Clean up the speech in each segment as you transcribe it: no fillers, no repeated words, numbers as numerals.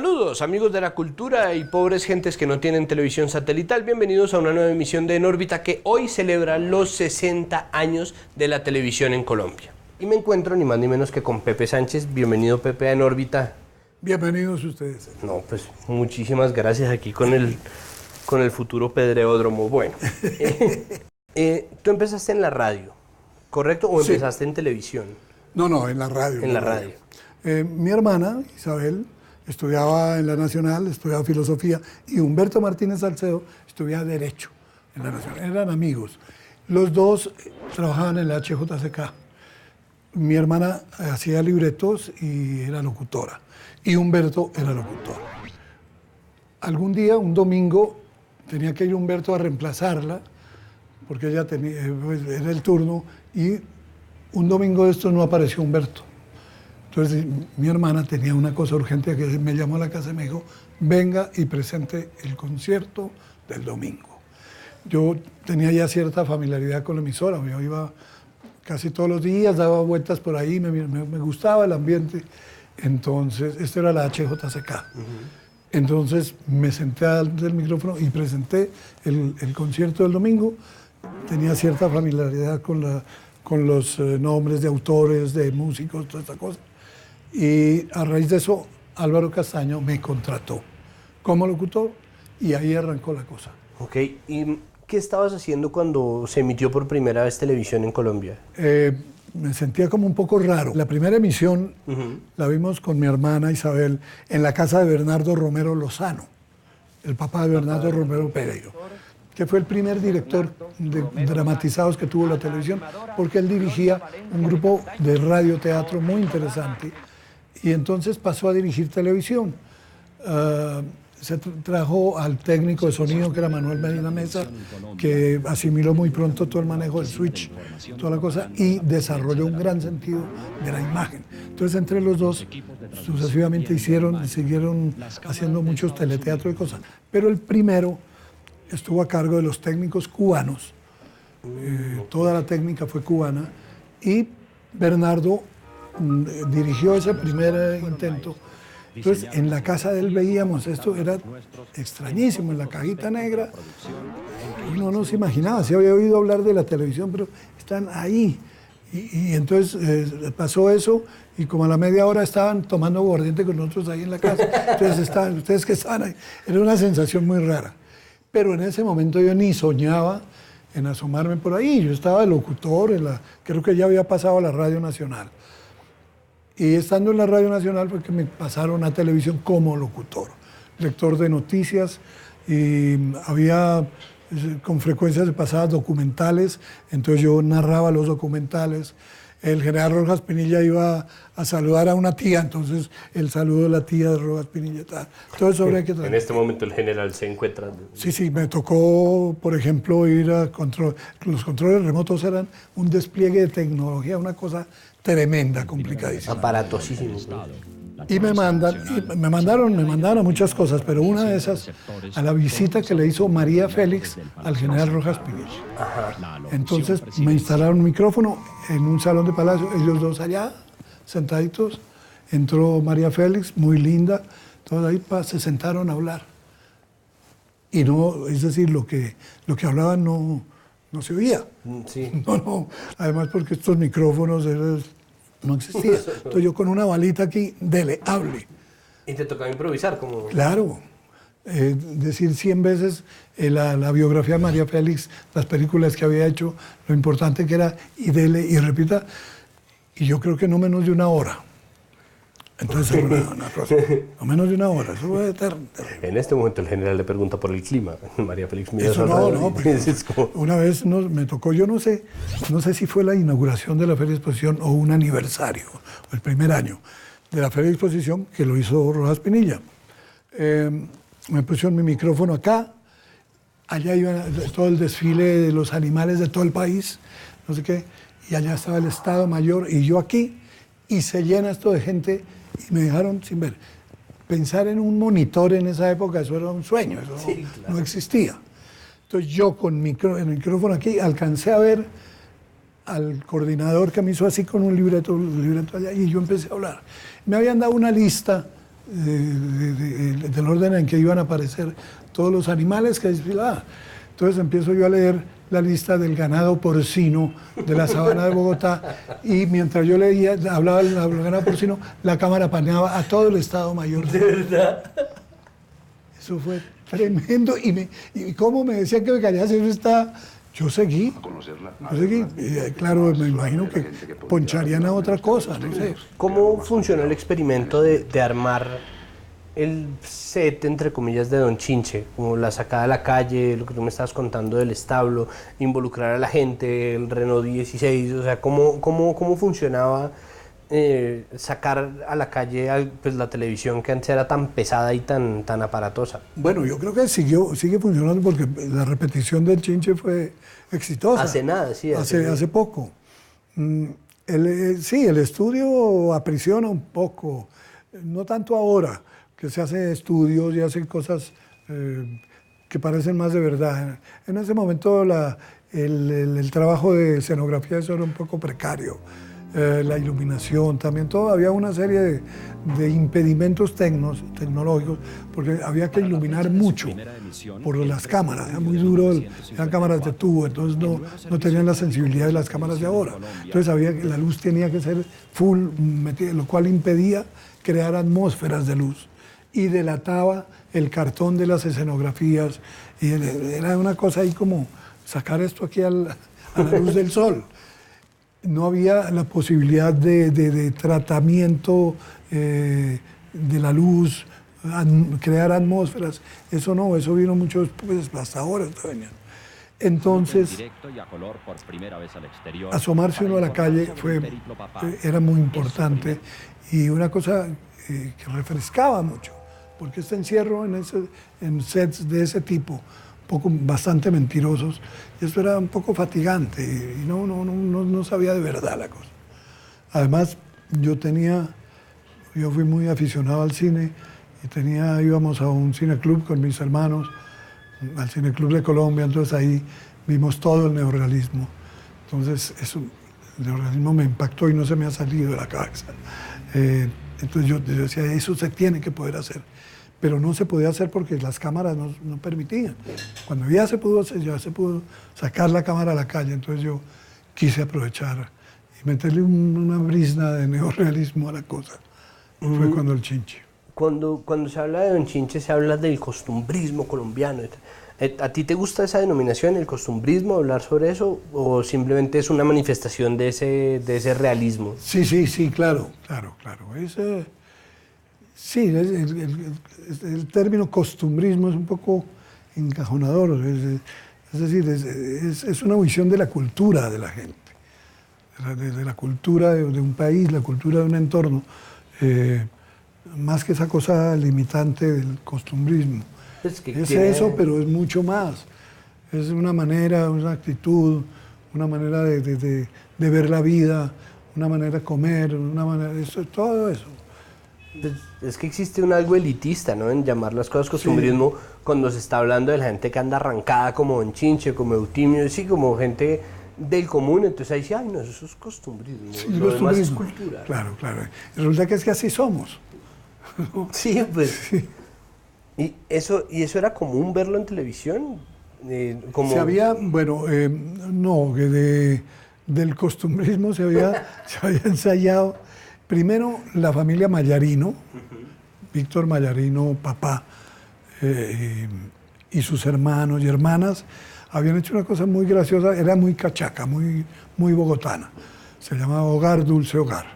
Saludos amigos de la cultura y pobres gentes que no tienen televisión satelital, bienvenidos a una nueva emisión de En órbita que hoy celebra los 60 años de la televisión en Colombia. Y me encuentro ni más ni menos que con Pepe Sánchez. Bienvenido, Pepe, a En órbita. Bienvenidos ustedes. No, pues muchísimas gracias aquí con el futuro pedreódromo. Bueno, tú empezaste en la radio, ¿correcto? ¿O empezaste en televisión? No, en la radio. En la radio. Mi hermana, Isabel, estudiaba en la Nacional, estudiaba filosofía, y Humberto Martínez Salcedo estudiaba Derecho en la Nacional. Eran amigos. Los dos trabajaban en la HJCK. Mi hermana hacía libretos y era locutora. Y Humberto era locutor. Algún día, un domingo, tenía que ir Humberto a reemplazarla, porque ella tenía, pues, era el turno, y un domingo de estos no apareció Humberto. Entonces mi hermana tenía una cosa urgente que me llamó a la casa y me dijo, venga y presente el concierto del domingo. Yo tenía ya cierta familiaridad con la emisora, yo iba casi todos los días, daba vueltas por ahí, me gustaba el ambiente. Entonces, esto era la HJCK. Entonces me senté del micrófono y presenté el concierto del domingo. Tenía cierta familiaridad con los nombres de autores, de músicos, toda esta cosa. Y a raíz de eso, Álvaro Castaño me contrató como locutor y ahí arrancó la cosa. Ok, ¿y qué estabas haciendo cuando se emitió por primera vez televisión en Colombia? Me sentía como un poco raro. La primera emisión la vimos con mi hermana Isabel en la casa de Bernardo Romero Lozano, el papá de Bernardo Romero Pereiro, que fue el primer director de dramatizados que tuvo la televisión, porque él dirigía un grupo de radioteatro muy interesante y entonces pasó a dirigir televisión. Se trajo al técnico de sonido, que era Manuel Medina Mesa, que asimiló muy pronto todo el manejo del switch, toda la cosa, y desarrolló un gran sentido de la imagen. Entonces, entre los dos, sucesivamente siguieron haciendo muchos teleteatros y cosas. Pero el primero estuvo a cargo de los técnicos cubanos. Toda la técnica fue cubana, y Bernardo dirigió ese primer intento. Entonces, en la casa de él veíamos, esto era extrañísimo, en la cajita negra. Uno no se imaginaba, se había oído hablar de la televisión, pero están ahí. Y entonces pasó eso, y como a la media hora estaban tomando aguardiente con nosotros ahí en la casa. Entonces, ustedes que estaban ahí, era una sensación muy rara. Pero en ese momento yo ni soñaba en asomarme por ahí. Yo estaba de locutor, creo que ya había pasado a la Radio Nacional. Y estando en la Radio Nacional fue que me pasaron a televisión como locutor, lector de noticias, y había con frecuencia se pasaban documentales, entonces yo narraba los documentales. El general Rojas Pinilla iba a saludar a una tía, entonces el saludo de la tía de Rojas Pinilla. Todo eso habría que tratar. En este momento el general se encuentra... Sí, me tocó, por ejemplo, ir a control. Los controles remotos eran un despliegue de tecnología, una cosa tremenda, complicadísima. Aparatosísimo. Y me mandaron a muchas cosas, pero una de esas, a la visita que le hizo María Félix al general Rojas Pinilla. Entonces me instalaron un micrófono en un salón de palacio, ellos dos allá, sentaditos. Entró María Félix, muy linda, todos ahí se sentaron a hablar. Y no, es decir, lo que hablaban no se oía. Sí. No, además porque estos micrófonos no existían. Entonces yo con una balita aquí, hable. ¿Y te tocaba improvisar? Como... Claro. Decir 100 veces la biografía de María Félix, las películas que había hecho, lo importante que era, y dele, y repita. Y yo creo que no menos de una hora. Entonces, una cosa, no menos de una hora, eso fue eterno. En este momento el general le pregunta por el clima. María Félix mira eso no, pues, una vez me tocó, yo no sé si fue la inauguración de la Feria de Exposición o un aniversario, o el primer año de la Feria de Exposición, que lo hizo Rojas Pinilla. Me pusieron mi micrófono acá, allá iba todo el desfile de los animales de todo el país, no sé qué, y allá estaba el Estado Mayor y yo aquí, y se llena esto de gente, y me dejaron sin ver. Pensar en un monitor en esa época, eso era un sueño, eso sí, claro, no existía. Entonces yo con el micrófono aquí alcancé a ver al coordinador que me hizo así con un libreto allá, y yo empecé a hablar. Me habían dado una lista del orden en que iban a aparecer todos los animales que desfilaban. Entonces empiezo yo a leer la lista del ganado porcino de la sabana de Bogotá y mientras yo leía, hablaba del ganado porcino, la cámara paneaba a todo el Estado Mayor. ¿De verdad? Eso fue tremendo y cómo me decían que me callara si eso está... Yo seguí. Claro, me imagino que poncharían a otra cosa, no sé. ¿Cómo funcionó el experimento de armar el set, entre comillas, de Don Chinche? Como la sacada a la calle, lo que tú me estabas contando del establo, involucrar a la gente, el Renault 16, o sea, ¿cómo funcionaba sacar a la calle pues, la televisión que antes era tan pesada y tan aparatosa? Bueno, yo creo que sigue funcionando porque la repetición del Chinche fue exitosa. Hace nada, sí. Hace poco. Sí, el estudio aprisiona un poco, no tanto ahora, que se hacen estudios y hacen cosas que parecen más de verdad. En ese momento el trabajo de escenografía eso era un poco precario. La iluminación, también todo, había una serie de impedimentos tecnológicos, porque había que iluminar mucho por las cámaras, era muy duro, eran cámaras de tubo, entonces no tenían la sensibilidad de las cámaras de ahora. Entonces la luz tenía que ser full, lo cual impedía crear atmósferas de luz y delataba el cartón de las escenografías, y era una cosa ahí como sacar esto aquí a la luz del sol. No había la posibilidad de tratamiento de la luz, crear atmósferas. Eso no, eso vino mucho después, hasta ahora está veniendo. Entonces, asomarse uno a la calle era muy importante y una cosa que refrescaba mucho, porque este encierro en sets de ese tipo, bastante mentirosos, y eso era un poco fatigante y no sabía de verdad la cosa. Además, yo fui muy aficionado al cine y íbamos a un cineclub con mis hermanos, al Cineclub de Colombia, entonces ahí vimos todo el neorrealismo. Entonces, el neorrealismo me impactó y no se me ha salido de la cabeza. Entonces yo decía, eso se tiene que poder hacer. Pero no se podía hacer porque las cámaras no permitían. Cuando ya se pudo sacar la cámara a la calle, entonces yo quise aprovechar y meterle una brizna de neorrealismo a la cosa. Fue cuando el Chinche. Cuando se habla de Don Chinche, se habla del costumbrismo colombiano. ¿A ti te gusta esa denominación, el costumbrismo, hablar sobre eso, o simplemente es una manifestación de ese realismo? Sí, claro. Sí, el término costumbrismo es un poco encajonador, es decir, es una visión de la cultura de la gente, de la cultura de un país, la cultura de un entorno, más que esa cosa limitante del costumbrismo. Es eso, pero es mucho más. Es una manera, una actitud, una manera de ver la vida, una manera de comer, todo eso. Es que existe un algo elitista, ¿no?, en llamar las cosas costumbrismo, sí, cuando se está hablando de la gente que anda arrancada como Don Chinche, como Eutimio, sí, como gente del común, entonces ahí dice, ay, no, eso es costumbrismo, sí, lo demás es cultura. Claro. Y resulta que es que así somos. Sí, pues. Sí. ¿Y eso era común verlo en televisión? Se había, no, que del costumbrismo se había ensayado. Primero, la familia Mallarino, Víctor Mallarino, papá, y sus hermanos y hermanas, habían hecho una cosa muy graciosa, era muy cachaca, muy bogotana. Se llamaba Hogar, Dulce Hogar.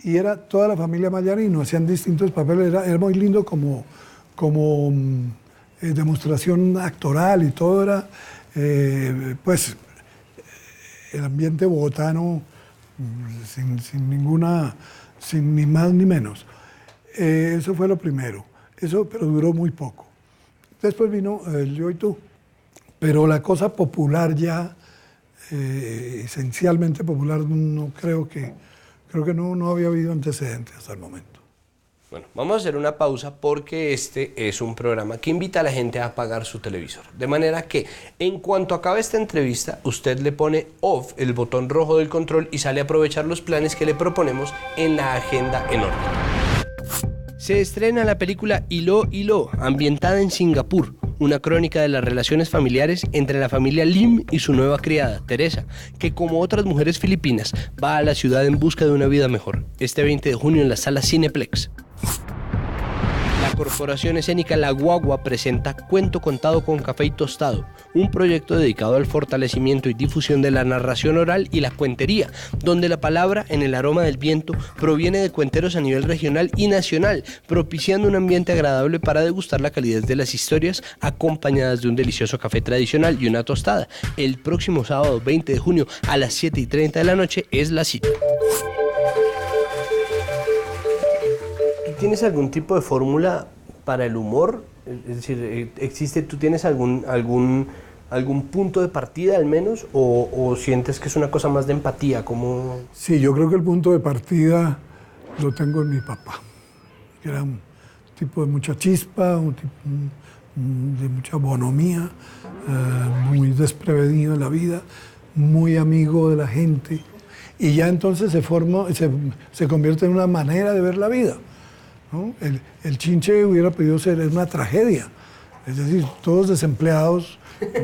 Y era toda la familia Mallarino, hacían distintos papeles, era muy lindo como demostración actoral y todo era, pues, el ambiente bogotano, sin ni más ni menos. Eso fue lo primero. Pero duró muy poco. Después vino el Yo y Tú. Pero la cosa popular ya, esencialmente popular, creo que no había habido antecedentes hasta el momento. Bueno, vamos a hacer una pausa porque este es un programa que invita a la gente a apagar su televisor. De manera que en cuanto acabe esta entrevista, usted le pone off, el botón rojo del control, y sale a aprovechar los planes que le proponemos en la agenda en órbita. Se estrena la película Ilo Ilo, ambientada en Singapur, una crónica de las relaciones familiares entre la familia Lim y su nueva criada, Teresa, que como otras mujeres filipinas va a la ciudad en busca de una vida mejor. Este 20 de junio en la sala Cineplex. La corporación escénica La Guagua presenta Cuento contado con café y tostado, un proyecto dedicado al fortalecimiento y difusión de la narración oral y la cuentería, donde la palabra en el aroma del viento proviene de cuenteros a nivel regional y nacional, propiciando un ambiente agradable para degustar la calidez de las historias acompañadas de un delicioso café tradicional y una tostada. El próximo sábado 20 de junio a las 7:30 de la noche es la cita. ¿Tienes algún tipo de fórmula para el humor? Es decir, ¿tú tienes algún punto de partida al menos? ¿O sientes que es una cosa más de empatía? Como... Sí, yo creo que el punto de partida lo tengo en mi papá, que era un tipo de mucha chispa, un tipo de mucha bonomía, muy desprevenido en la vida, muy amigo de la gente. Y ya entonces se convierte en una manera de ver la vida, ¿no? El Chinche hubiera podido ser una tragedia, es decir, todos desempleados,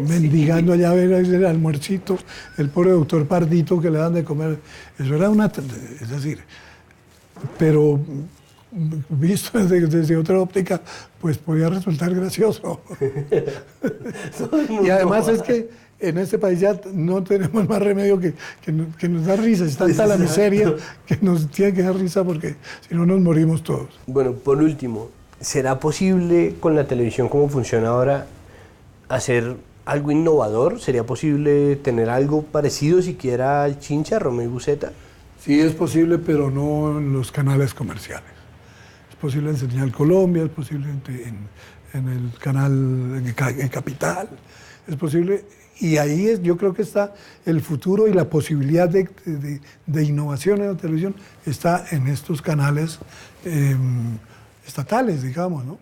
mendigando allá a ver el almuercito, el pobre doctor Pardito que le dan de comer, eso era es decir, pero visto desde otra óptica, pues podía resultar gracioso. Y además es que en este país ya no tenemos más remedio que nos da risa. Es tanta la miseria que nos tiene que dar risa porque si no nos morimos todos. Bueno, por último, ¿será posible con la televisión como funciona ahora hacer algo innovador? ¿Sería posible tener algo parecido siquiera al Chincha, Romeo y Buceta? Sí, es posible, pero no en los canales comerciales. Es posible en Señal Colombia, es posible en el canal en Capital, es posible. Y ahí yo creo que está el futuro y la posibilidad de innovación en la televisión está en estos canales estatales, digamos, ¿no?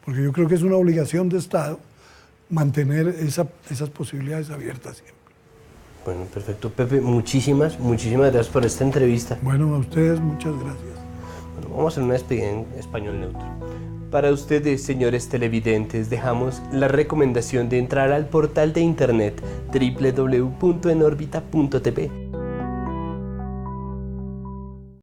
Porque yo creo que es una obligación de Estado mantener esas posibilidades abiertas siempre. Bueno, perfecto. Pepe, muchísimas gracias por esta entrevista. Bueno, a ustedes muchas gracias. Bueno, vamos a hacer una despedida en español neutro. Para ustedes, señores televidentes, dejamos la recomendación de entrar al portal de internet www.enorbita.tv